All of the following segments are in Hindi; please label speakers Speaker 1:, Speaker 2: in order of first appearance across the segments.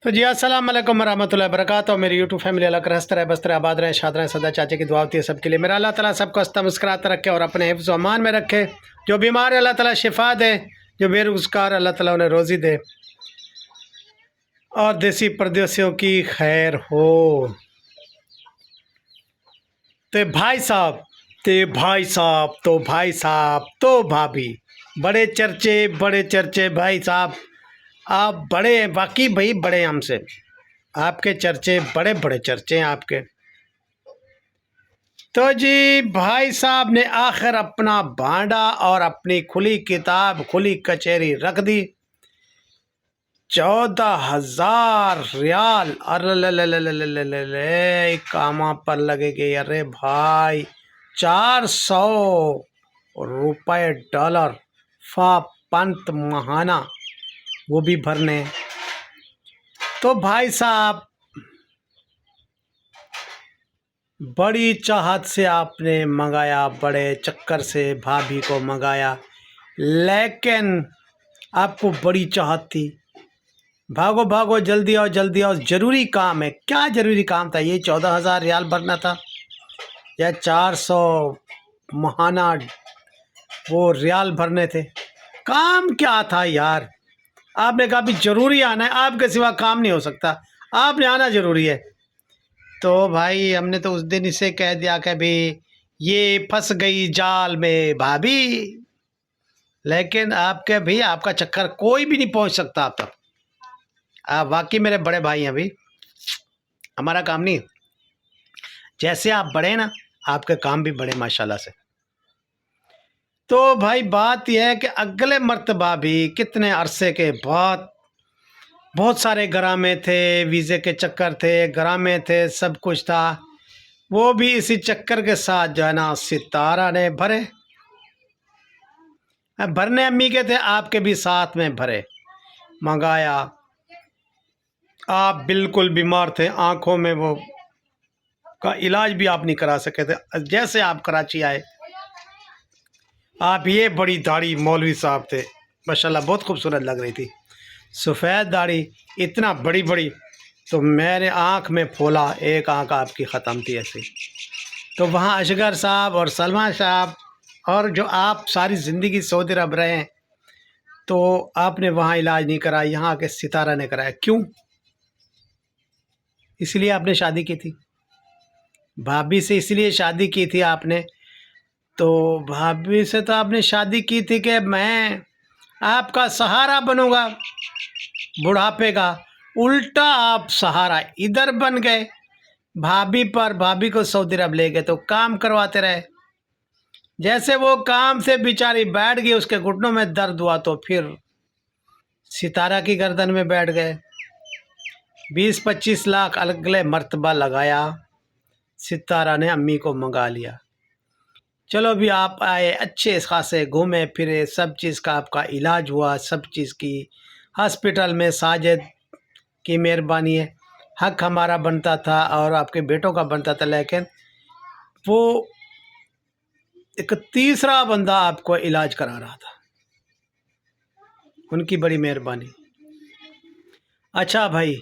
Speaker 1: तो जी अस्सलाम वालेकुम वरहमतुल्लाहि वबरकातुहू। मेरी यूट्यूब फैमिली अल्लाह का हंसता रहे बसता रहे आबाद रहे शाद रहे सदा चाचे की दुआ होती है सबके लिए। मेरा अल्लाह ताला सबको हंसता मुस्कुराता रखे और अपने हिफ्ज़ व अमान में रखे। जो बीमार है अल्लाह ताला शिफा दे, जो बेरोज़गार अल्लाह ताला उन्हें रोज़ी दे और देसी परदेसियों की खैर हो। तो भाई साहब भाई साहब तो भाभी, बड़े चर्चे भाई साहब। आप बड़े हैं बाकी भाई, बड़े हैं हमसे। आपके चर्चे बड़े बड़े चर्चे हैं आपके। तो जी भाई साहब ने आखिर अपना भांडा और अपनी खुली किताब खुली कचहरी रख दी। 14,000 रियाल, अरे कामा पर लगेगी। अरे भाई 400 रुपये डॉलर फा पंत महाना, वो भी भरने। तो भाई साहब बड़ी चाहत से आपने मंगाया, बड़े चक्कर से भाभी को मंगाया, लेकिन आपको बड़ी चाहत थी। भागो भागो जल्दी आओ जल्दी आओ, ज़रूरी काम है। क्या ज़रूरी काम था? ये 14,000 रियाल भरना था या 400 महाना वो रियाल भरने थे? काम क्या था यार? आपने कहा भी ज़रूरी आना है, आपके सिवा काम नहीं हो सकता, आपने आना ज़रूरी है। तो भाई हमने तो उस दिन इसे कह दिया कि भाई ये फंस गई जाल में भाभी, लेकिन आपके भी आपका चक्कर कोई भी नहीं पहुंच सकता आप तक। आप वाकई मेरे बड़े भाई हैं। अभी हमारा काम नहीं, जैसे आप बड़े ना आपके काम भी बड़े माशाल्लाह से। तो भाई बात यह है कि अगले मर्तबा भी कितने अरसे के बाद बहुत सारे गरामे थे, वीज़े के चक्कर थे, गरामे थे, सब कुछ था। वो भी इसी चक्कर के साथ जो है ना सितारा ने भरे। भरने अम्मी के थे, आपके भी साथ में भरे, मंगाया। आप बिल्कुल बीमार थे, आँखों में वो का इलाज भी आप नहीं करा सके थे। जैसे आप कराची आए, आप ये बड़ी दाढ़ी मौलवी साहब थे माशाल्लाह, बहुत खूबसूरत लग रही थी, सफ़ेद दाढ़ी इतना बड़ी बड़ी। तो मेरे आँख में फोला, एक आँख आपकी ख़त्म थी ऐसे। तो वहाँ असगर साहब और सलमा साहब, और जो आप सारी ज़िंदगी सऊदी अरब रहे हैं, तो आपने वहाँ इलाज नहीं कराया, यहाँ के सितारा ने कराया। क्यों? इसलिए आपने शादी की थी भाभी से, इसलिए शादी की थी आपने। तो भाभी से तो आपने शादी की थी कि मैं आपका सहारा बनूंगा बुढ़ापे का। उल्टा आप सहारा इधर बन गए भाभी पर। भाभी को सऊदी अरब ले गए तो काम करवाते रहे। जैसे वो काम से बेचारी बैठ गई, उसके घुटनों में दर्द हुआ, तो फिर सितारा की गर्दन में बैठ गए। 20-25 लाख अगले मर्तबा लगाया, सितारा ने अम्मी को मंगा लिया। चलो भी आप आए, अच्छे खासे घूमे फिरे, सब चीज़ का आपका इलाज हुआ, सब चीज़ की हॉस्पिटल में साजिद की मेहरबानी है। हक हमारा बनता था और आपके बेटों का बनता था, लेकिन वो एक तीसरा बंदा आपको इलाज करा रहा था, उनकी बड़ी मेहरबानी। अच्छा भाई,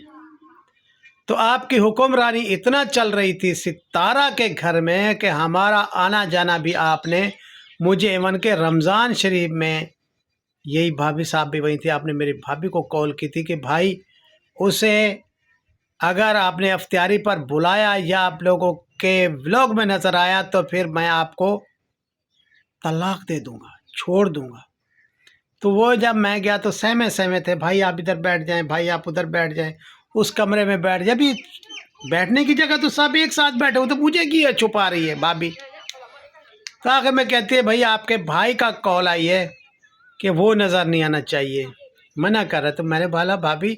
Speaker 1: तो आपकी हुक्मरानी इतना चल रही थी सितारा के घर में कि हमारा आना जाना भी आपने, मुझे इवन के रमज़ान शरीफ में, यही भाभी साहब भी वही थी, आपने मेरी भाभी को कॉल की थी कि भाई उसे अगर आपने अफ्तारी पर बुलाया या आप लोगों के व्लॉग में नज़र आया तो फिर मैं आपको तलाक दे दूंगा, छोड़ दूंगा। तो वो जब मैं गया तो सहमे सहमे थे, भाई आप इधर बैठ जाएं, भाई आप उधर बैठ जाएं, उस कमरे में बैठ जाए। अभी बैठने की जगह तो सब एक साथ बैठे हो, तो मुझे की छुपा रही है भाभी। तो आखिर में कहती है भाई आपके भाई का कॉल आई है कि वो नज़र नहीं आना चाहिए, मना कर रहा। तो मैंने बोला भाभी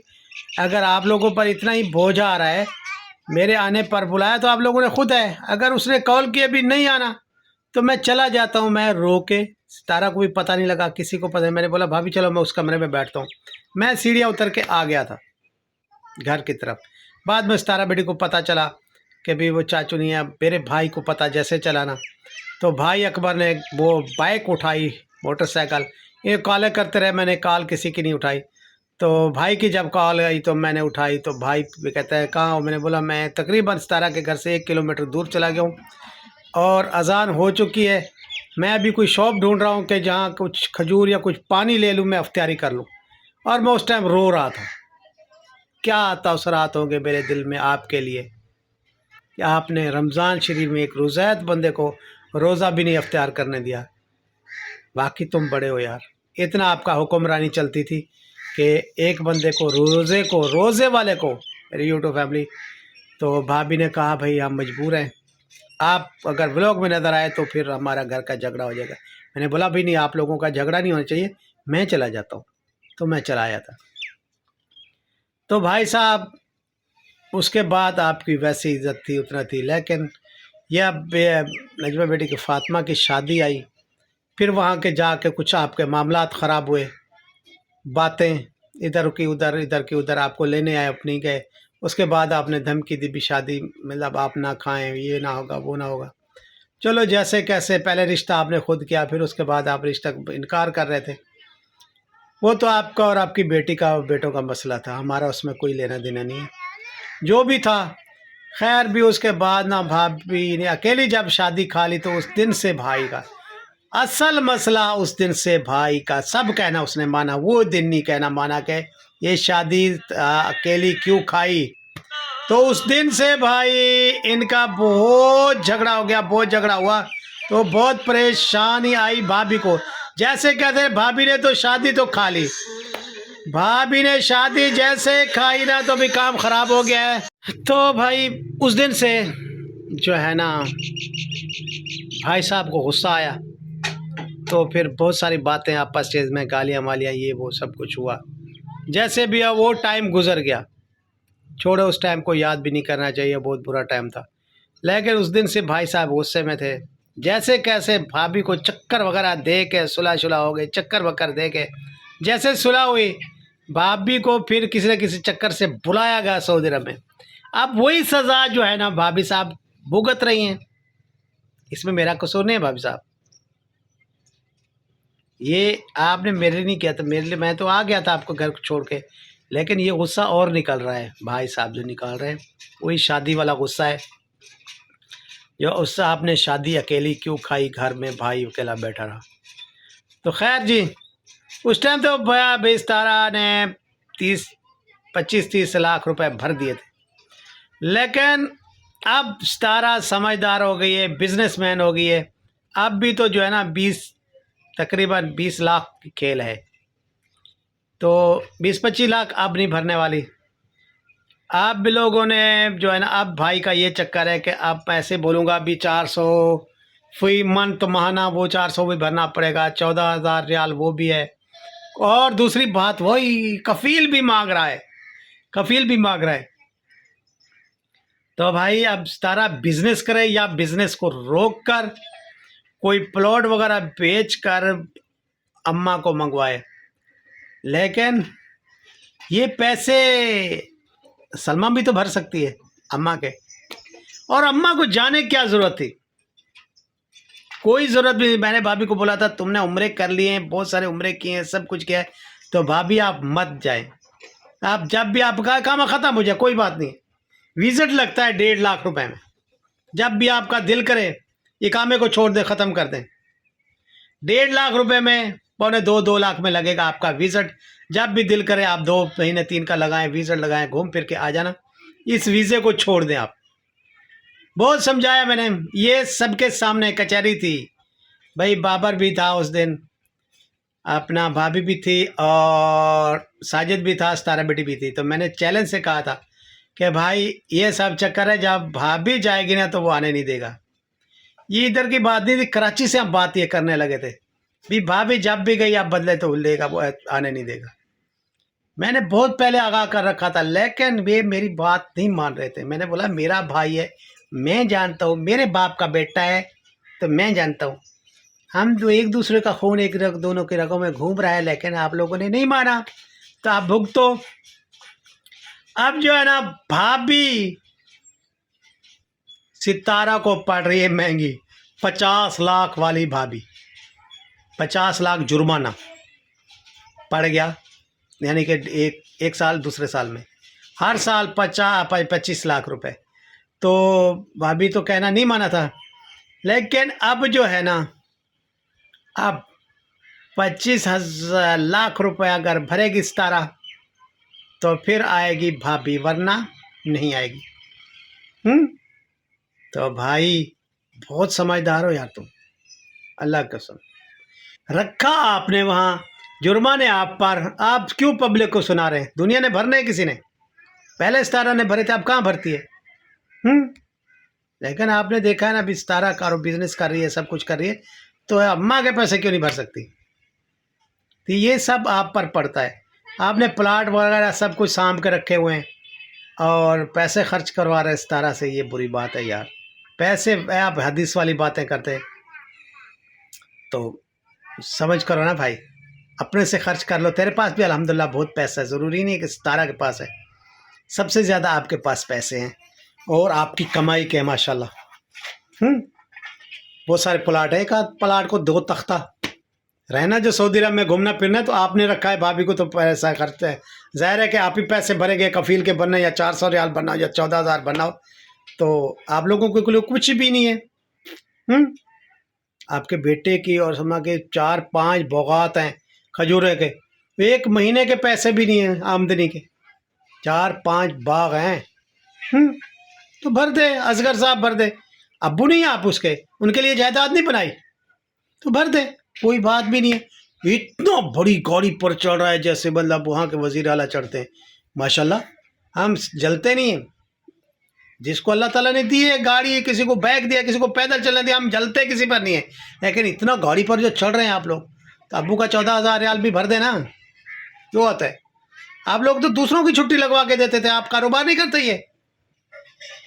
Speaker 1: अगर आप लोगों पर इतना ही बोझ आ रहा है, मेरे आने पर बुलाया तो आप लोगों ने खुद है। अगर उसने कॉल किया भी नहीं आना तो मैं चला जाता हूँ, मैं रो के। सितारा को भी पता नहीं लगा, किसी को पता नहीं। मैंने बोला भाभी चलो मैं उस कमरे में बैठता हूँ। मैं सीढ़ियाँ उतर के आ गया था घर की तरफ। बाद में सितारा बेटी को पता चला कि भाई वो चाचू नहीं है। मेरे भाई को पता जैसे चला ना, तो भाई अकबर ने वो बाइक उठाई, मोटरसाइकिल, ये कॉलें करते रहे, मैंने कॉल किसी की नहीं उठाई। तो भाई की जब कॉल आई तो मैंने उठाई, तो भाई भी कहता है कहाँ हो। मैंने बोला मैं तकरीबन सितारा के घर से 1 किलोमीटर दूर चला गया हूँ और अजान हो चुकी है। मैं अभी कोई शॉप ढूंढ रहा हूँ कि जहाँ कुछ खजूर या कुछ पानी ले लूँ, मैं अफ्तारी कर लूँ। और मैं उस टाइम रो रहा था। क्या तासुरात होंगे मेरे दिल में आपके लिए कि आपने रमज़ान शरीफ में एक रोज़ैत बंदे को रोज़ा भी नहीं अख्तियार करने दिया। बाकी तुम बड़े हो यार। इतना आपका हुक्मरानी चलती थी कि एक बंदे को रोज़े वाले को, मेरी यूट्यूब फैमिली, तो भाभी ने कहा भाई हम मजबूर हैं, आप अगर व्लॉग में नज़र आए तो फिर हमारा घर का झगड़ा हो जाएगा। मैंने बोला भी नहीं, आप लोगों का झगड़ा नहीं होना चाहिए, मैं चला जाता हूँ। तो मैं चला आया था। तो भाई साहब उसके बाद आपकी वैसी इज़्ज़त थी उतना थी, लेकिन यह अब नजमा बेटी की फ़ातिमा की शादी आई, फिर वहाँ के जाके कुछ आपके मामलात ख़राब हुए, बातें इधर की उधर इधर की उधर, आपको लेने आए अपनी गए। उसके बाद आपने धमकी दी भी शादी मतलब आप ना खाएं, ये ना होगा वो ना होगा। चलो जैसे कैसे, पहले रिश्ता आपने खुद किया, फिर उसके बाद आप रिश्ता इनकार कर रहे थे। वो तो आपका और आपकी बेटी का बेटों का मसला था, हमारा उसमें कोई लेना देना नहीं है। जो भी था खैर भी, उसके बाद ना भाभी ने अकेली जब शादी खा ली तो उस दिन से भाई का असल मसला, उस दिन से भाई का सब कहना उसने माना, वो दिन नहीं कहना माना कि ये शादी अकेली क्यों खाई। तो उस दिन से भाई इनका बहुत झगड़ा हो गया, बहुत झगड़ा हुआ। तो बहुत परेशानी आई भाभी को। जैसे कहते हैं भाभी ने तो शादी तो खा ली, भाभी ने शादी जैसे खाई ना तो भी काम खराब हो गया है। तो भाई उस दिन से जो है ना भाई साहब को गुस्सा आया, तो फिर बहुत सारी बातें आपस में, गालियाँ वालियाँ ये वो सब कुछ हुआ। जैसे भी है वो टाइम गुजर गया, छोड़ो, उस टाइम को याद भी नहीं करना चाहिए, बहुत बुरा टाइम था। लेकिन उस दिन से भाई साहब गुस्से में थे। जैसे कैसे भाभी को चक्कर वगैरह दे के सुलह हो गए, चक्कर वक्कर दे के जैसे सुलह हुई, भाभी को फिर किसी न किसी चक्कर से बुलाया गया सऊदी अरब में। अब वही सज़ा जो है ना भाभी साहब भुगत रही हैं। इसमें मेरा कसूर नहीं है भाभी साहब, ये आपने मेरे लिए नहीं किया था, मेरे लिए मैं तो आ गया था आपको घर छोड़ के। लेकिन ये गुस्सा और निकल रहा है भाई साहब, जो निकाल रहे हैं वही शादी वाला गुस्सा है, जो उससे आपने शादी अकेली क्यों खाई, घर में भाई अकेला बैठा रहा। तो खैर जी, उस टाइम तो भैया बेस्तारा ने 25-30 लाख रुपए भर दिए थे। लेकिन अब सितारा समझदार हो गई है, बिजनेसमैन हो गई है। अब भी तो जो है ना तकरीबन 20 लाख की खेल है, तो 20-25 लाख अब नहीं भरने वाली। अब लोगों ने जो है ना, अब भाई का ये चक्कर है कि अब पैसे बोलूँगा भी 400 फी मंथ महाना, वो 400 भी भरना पड़ेगा, 14,000 रियाल वो भी है। और दूसरी बात वही कफील भी मांग रहा है, कफील भी मांग रहा है। तो भाई अब सारा बिजनेस करे या बिजनेस को रोक कर कोई प्लॉट वगैरह बेच कर अम्मा को मंगवाए। लेकिन ये पैसे सलमा भी तो भर सकती है अम्मा के, और अम्मा को जाने क्या ज़रूरत थी, कोई ज़रूरत भी नहीं। मैंने भाभी को बोला था तुमने उम्रे कर लिए हैं, बहुत सारे उम्रे किए हैं, सब कुछ किया है, तो भाभी आप मत जाए। आप जब भी आपका काम ख़त्म हो जाए कोई बात नहीं, विजिट लगता है 1.5 लाख रुपए में। जब भी आपका दिल करे ये कामे को छोड़ दे, ख़त्म कर दें, 1.5 लाख रुपए में 2.25-2 लाख में लगेगा आपका विजिट। जब भी दिल करे आप 2 महीने 3 का लगाएं, विजिट लगाएं, घूम फिर के आ जाना। इस वीज़े को छोड़ दें आप। बहुत समझाया मैंने, ये सबके सामने कचहरी थी भाई। बाबर भी था उस दिन, अपना भाभी भी थी और साजिद भी था, सितारा बेटी भी थी। तो मैंने चैलेंज से कहा था कि भाई ये सब चक्कर है, जब भाभी जाएगी ना तो वो आने नहीं देगा। ये इधर की बात नहीं थी, कराची से हम बात ये करने लगे थे भी भाभी जब भी गई आप बदले तो लेगा, वो आने नहीं देगा। मैंने बहुत पहले आगाह कर रखा था, लेकिन वे मेरी बात नहीं मान रहे थे। मैंने बोला मेरा भाई है, मैं जानता हूँ, मेरे बाप का बेटा है, तो मैं जानता हूँ। हम जो एक दूसरे का खून एक दोनों के रगों में घूम रहा है, लेकिन आप लोगों ने नहीं माना, तो आप भुगतो। अब जो है ना भाभी सितारा को पड़ रही है महंगी, 50 लाख वाली भाभी, 50 लाख जुर्माना पड़ गया। यानी कि एक साल दूसरे साल में हर साल 25 लाख रुपए। तो भाभी तो कहना नहीं माना था, लेकिन अब जो है ना, अब 25,000 लाख रुपए अगर भरेगी सितारा तो फिर आएगी भाभी, वरना नहीं आएगी। तो भाई बहुत समझदार हो यार तुम, अल्लाह की कसम। रखा आपने वहाँ जुर्माने आप पर, आप क्यों पब्लिक को सुना रहे हैं? दुनिया ने भरने हैं किसी ने, पहले सितारा ने भरे थे, अब कहाँ भरती है? लेकिन आपने देखा है ना, अभी सितारा कारो बिजनेस कर रही है, सब कुछ कर रही है, तो अम्मा के पैसे क्यों नहीं भर सकती? तो ये सब आप पर पड़ता है। आपने प्लाट वगैरह सब कुछ सांभ के रखे हुए हैं और पैसे खर्च करवा रहे सितारा से, ये बुरी बात है यार। पैसे आप हदीस वाली बातें करते हैं, तो समझ करो ना भाई, अपने से खर्च कर लो। तेरे पास भी अल्हम्दुलिल्लाह बहुत पैसा है, ज़रूरी नहीं है कि सितारा के पास है। सबसे ज़्यादा आपके पास पैसे हैं और आपकी कमाई के, माशाल्लाह। बहुत सारे प्लाट है, एक आध प्लाट को 2 तख्ता रहना जो सऊदी अरब में घूमना फिरना, तो आपने रखा है। भाभी को तो पैसा खर्च है, जाहिर है कि आप ही पैसे भरेंगे, कफील के बनना, या 400 रियाल बनना या 14,000 बनाओ, तो आप लोगों के लिए कुछ भी नहीं है। आपके बेटे की और समा के 4-5 बौगात हैं खजूरे के, 1 महीने के पैसे भी नहीं है आमदनी के, 4-5 बाग हैं। तो भर दे, असगर साहब भर दे। अब्बू नहीं आप उसके, उनके लिए जायदाद नहीं बनाई, तो भर दे, कोई बात भी नहीं है। इतना बड़ी गाड़ी पर चढ़ रहा है जैसे मतलब वहाँ के वजीर आला चढ़ते हैं, माशाल्लाह। हम जलते नहीं हैं, जिसको अल्लाह ताला ने दी है गाड़ी, किसी को बैग दिया, किसी को पैदल चलने दिया, हम जलते किसी पर नहीं है। लेकिन इतना गाड़ी पर जो चढ़ रहे हैं आप लोग, तो अब्बू का 14,000 रियाल भी भर देना। क्यों होता है? आप लोग तो दूसरों की छुट्टी लगवा के देते थे, आप कारोबार नहीं करते। ये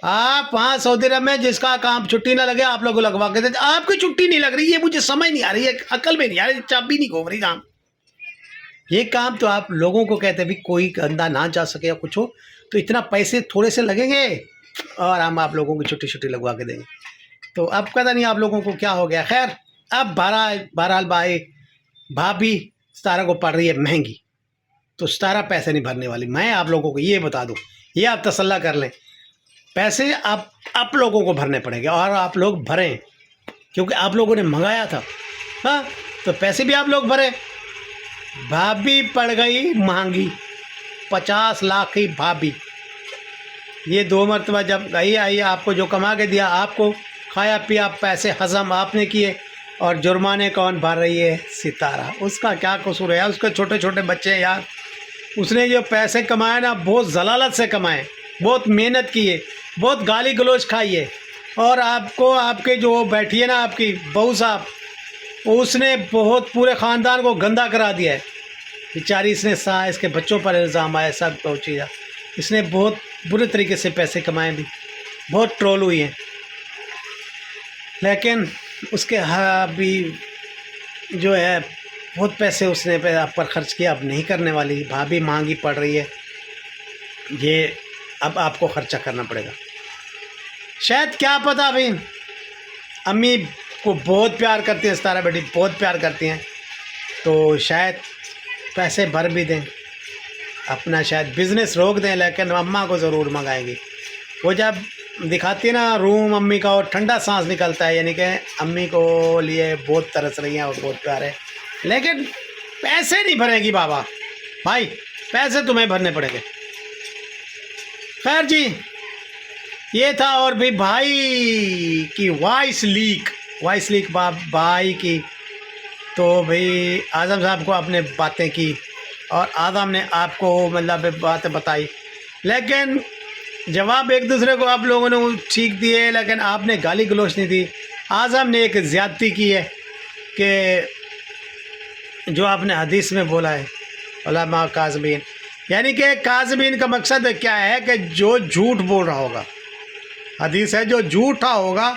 Speaker 1: आप वहाँ सऊदी अरब में जिसका काम छुट्टी ना लगे, आप लोग लगवा के देते। आपकी छुट्टी नहीं लग रही, ये मुझे समझ नहीं आ रही है, अकल में नहीं आ रही, चाबी नहीं घूम रही काम। ये काम तो आप लोगों को कहते भी कोई अंदा ना जा सके या कुछ हो, तो इतना पैसे थोड़े से लगेंगे और हम आप लोगों की छुट्टी लगवा के देंगे। तो अब पता नहीं आप लोगों को क्या हो गया। खैर, अब बहरहाल भाई, भाभी सितारा को पड़ रही है महंगी, तो सितारा पैसे नहीं भरने वाली। मैं आप लोगों को ये बता दूं, ये आप तसल्ला कर लें, पैसे आप लोगों को भरने पड़ेंगे और आप लोग भरें, क्योंकि आप लोगों ने मंगाया था। हाँ, तो पैसे भी आप लोग भरें। भाभी पड़ गई महंगी, 50 लाख की भाभी। ये 2 मरतबा जब गई आई, आपको जो कमा के दिया, आपको खाया पिया, पैसे हजम आपने किए, और जुर्माने कौन भर रही है? सितारा। उसका क्या कसूर है यार? उसके छोटे छोटे बच्चे हैं यार, उसने जो पैसे कमाए ना, बहुत जलालत से कमाए, बहुत मेहनत की है, बहुत गाली गलोच खाई है। और आपको, आपके जो बैठी है ना आपकी बहू साहब, उसने बहुत पूरे ख़ानदान को गंदा करा दिया है बेचारी। इसके बच्चों पर इल्ज़ाम आया, सब पहुँची जा। इसने बहुत बुरे तरीके से पैसे कमाए, भी बहुत ट्रोल हुई हैं, लेकिन उसके भी जो है बहुत पैसे उसने आप पर ख़र्च किया। अब नहीं करने वाली, भाभी महंगी पड़ रही है, ये अब आपको ख़र्चा करना पड़ेगा। शायद क्या पता, अभी अम्मी को बहुत प्यार करती हैं, सितारा बेटी बहुत प्यार करती हैं, तो शायद पैसे भर भी दें, अपना शायद बिज़नेस रोक दें, लेकिन अम्मा को ज़रूर मंगाएंगी। वो जब दिखाती है ना रूम अम्मी का, और ठंडा सांस निकलता है, यानी कि अम्मी को लिए बहुत तरस रही हैं और बहुत प्यार है। लेकिन पैसे नहीं भरेगी बाबा, भाई पैसे तुम्हें भरने पड़ेंगे। खैर जी, ये था। और भी भाई की वॉइस लीक भाई की, तो भाई आज़म साहब को आपने बातें की और आज़म ने आपको मतलब बातें बताई, लेकिन जवाब एक दूसरे को आप लोगों ने ठीक दिए, लेकिन आपने गाली गलोच नहीं दी। आज़म ने एक ज़्यादती की है कि जो आपने हदीस में बोला है, उलमा काज़मीन, यानी कि काज़मीन का मकसद क्या है कि जो झूठ बोल रहा होगा, हदीस है, जो झूठा होगा,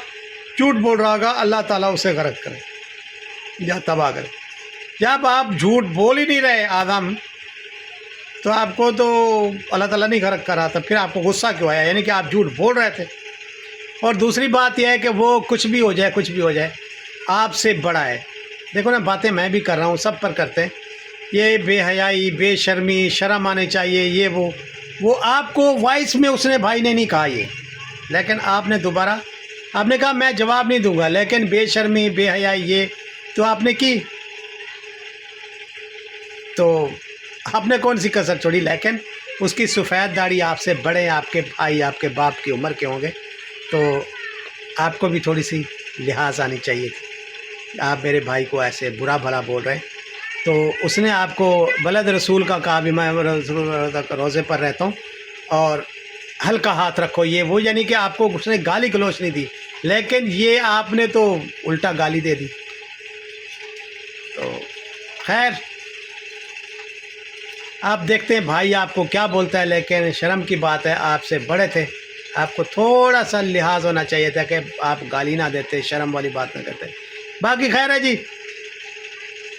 Speaker 1: झूठ बोल रहा होगा, अल्लाह ताला उसे गर्क करे या तबाह करे। जब आप झूठ बोल ही नहीं रहे आदम, तो आपको तो अल्लाह ताला नहीं गर्क करा, तो फिर आपको गुस्सा क्यों आया? यानी कि आप झूठ बोल रहे थे। और दूसरी बात यह है कि वो कुछ भी हो जाए, आपसे बड़ा है। देखो ना, बातें मैं भी कर रहा हूँ, सब पर करते हैं, ये बेहयाई, बेशर्मी, शर्म आनी चाहिए, ये वो आपको वॉइस में उसने भाई ने नहीं कहा ये, लेकिन आपने दोबारा आपने कहा मैं जवाब नहीं दूंगा, लेकिन बेशर्मी, बेहयाई ये तो आपने की, तो आपने कौन सी कसर छोड़ी। लेकिन उसकी सफ़ेद दाढ़ी आपसे बड़े, आपके भाई, आपके बाप की उम्र के होंगे, तो आपको भी थोड़ी सी लिहाज आनी चाहिए थी। आप मेरे भाई को ऐसे बुरा भला बोल रहे हैं, तो उसने आपको बलद रसूल का कहा भी मैं रोज़े पर रहता हूँ और हल्का हाथ रखो, ये वो, यानी कि आपको उसने गाली गलौच नहीं दी, लेकिन ये आपने तो उल्टा गाली दे दी। तो खैर आप देखते हैं भाई आपको क्या बोलता है, लेकिन शर्म की बात है, आपसे बड़े थे, आपको थोड़ा सा लिहाज होना चाहिए था कि आप गाली ना देते, शर्म वाली बात ना करते। बाकी खैर है जी,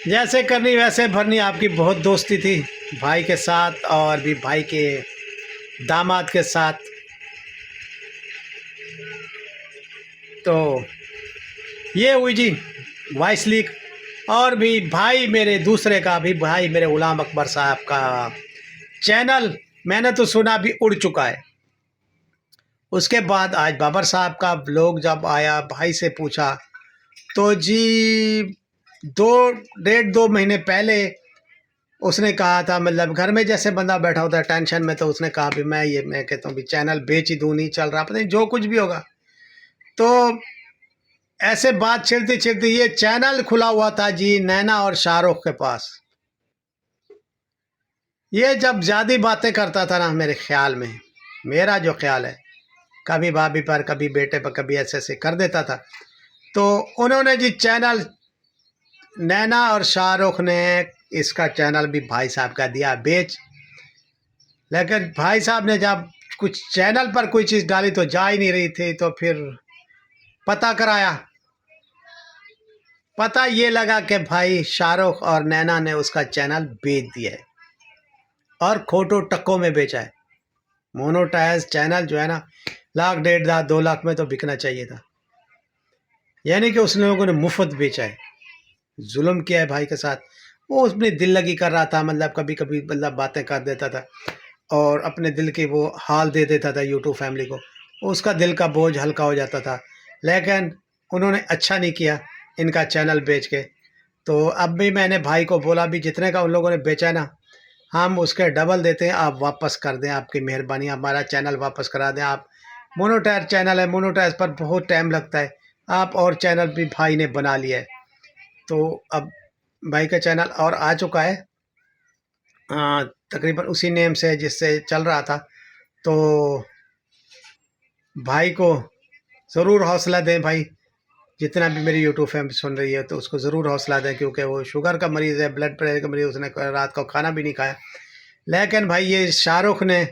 Speaker 1: जैसे करनी वैसे भरनी। आपकी बहुत दोस्ती थी भाई के साथ और भी भाई के दामाद के साथ, तो ये हुई जी वॉइस लीक। और भी भाई मेरे दूसरे का भी भाई मेरे गुलाम अकबर साहब का चैनल मैंने तो सुना भी उड़ चुका है। उसके बाद आज बाबर साहब का ब्लॉग जब आया, भाई से पूछा तो जी 2 महीने पहले उसने कहा था, मतलब घर में जैसे बंदा बैठा होता है टेंशन में, तो उसने कहा भी मैं कहता हूँ भी चैनल बेच ही दूँ, नहीं चल रहा, पता नहीं जो कुछ भी होगा। तो ऐसे बात छिड़ती छिड़ती ये चैनल खुला हुआ था जी नैना और शाहरुख के पास। ये जब ज़्यादा बातें करता था ना, मेरे ख्याल में, मेरा जो ख्याल है, कभी भाभी पर, कभी बेटे पर, कभी ऐसे ऐसे कर देता था। तो उन्होंने जी चैनल, नैना और शाहरुख ने इसका चैनल भी भाई साहब का दिया बेच। लेकिन भाई साहब ने जब कुछ चैनल पर कोई चीज़ डाली तो जा ही नहीं रही थी, तो फिर पता कराया, पता ये लगा कि भाई शाहरुख और नैना ने उसका चैनल बेच दिया है और खोटो टक्कों में बेचा है। मोनोटाइज चैनल जो है ना, 1 लाख 1.5 लाख 2 लाख में तो बिकना चाहिए था, यानी कि उस लोगों ने मुफ्त बेचा है, जुल्म किया है भाई के साथ। वो उसमें दिल लगी कर रहा था, मतलब कभी कभी मतलब बातें कर देता था और अपने दिल की वो हाल दे देता था यूट्यूब फैमिली को, उसका दिल का बोझ हल्का हो जाता था। लेकिन उन्होंने अच्छा नहीं किया इनका चैनल बेच के। तो अब भी मैंने भाई को बोला भी जितने का उन लोगों ने बेचा ना, हम उसके डबल देते हैं, आप वापस कर दें, आपकी मेहरबानी, हमारा चैनल वापस करा दें। आप मोनोटाइज चैनल है, मोनोटाइज पर बहुत टाइम लगता है, आप और चैनल भी भाई ने बना लिया है। तो अब भाई का चैनल और आ चुका है, तकरीबन उसी नेम से जिससे चल रहा था। तो भाई को ज़रूर हौसला दें भाई, जितना भी मेरी यूट्यूब फैमिली सुन रही है तो उसको ज़रूर हौसला दें, क्योंकि वो शुगर का मरीज़ है, ब्लड प्रेशर का मरीज़, उसने रात को खाना भी नहीं खाया। लेकिन भाई ये शाहरुख ने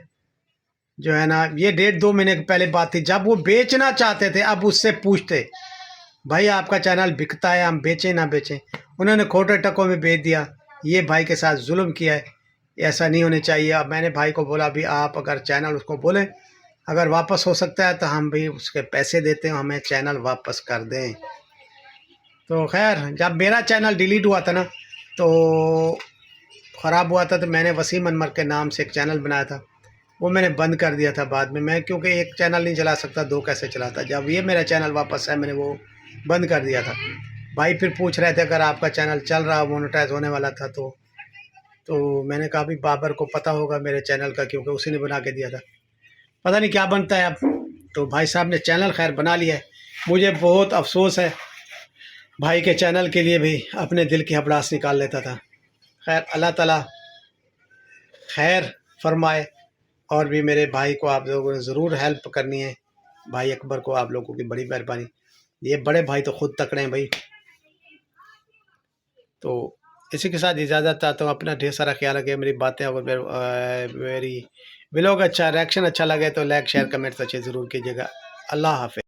Speaker 1: जो है ना, ये 1.5-2 महीने पहले बात थी जब वो बेचना चाहते थे, अब उससे पूछते भाई आपका चैनल बिकता है, हम बेचें ना बेचें, उन्होंने खोटे टकों में बेच दिया। ये भाई के साथ जुल्म किया है, ऐसा नहीं होने चाहिए। अब मैंने भाई को बोला भी आप अगर चैनल उसको बोले अगर वापस हो सकता है तो हम भी उसके पैसे देते हैं, हमें चैनल वापस कर दें। तो खैर जब मेरा चैनल डिलीट हुआ था ना, तो ख़राब हुआ था, तो मैंने वसीम अनवर के नाम से एक चैनल बनाया था, वो मैंने बंद कर दिया था बाद में। मैं क्योंकि एक चैनल नहीं चला सकता, 2 कैसे चलाता। जब ये मेरा चैनल वापस है मैंने वो बंद कर दिया था। भाई फिर पूछ रहे थे अगर आपका चैनल चल रहा, मोनेटाइज होने वाला था, तो मैंने कहा भी बाबर को पता होगा मेरे चैनल का, क्योंकि उसी ने बना के दिया था, पता नहीं क्या बनता है अब। तो भाई साहब ने चैनल खैर बना लिया है, मुझे बहुत अफसोस है, भाई के चैनल के लिए भी अपने दिल की हबड़ास निकाल लेता था। खैर अल्लाह ताला खैर फरमाए, और भी मेरे भाई को आप लोगों ने ज़रूर हेल्प करनी है, भाई अकबर को आप लोगों की बड़ी मेहरबानी। ये बड़े भाई तो खुद तकड़े हैं भाई। तो इसी के साथ इजाज़त चाहता हूँ, अपना ढेर सारा ख्याल रखें। मेरी बातें अगर मेरी व्लॉग अच्छा, रिएक्शन अच्छा लगे तो लाइक शेयर कमेंट अच्छे ज़रूर कीजिएगा। अल्लाह हाफ़िज़।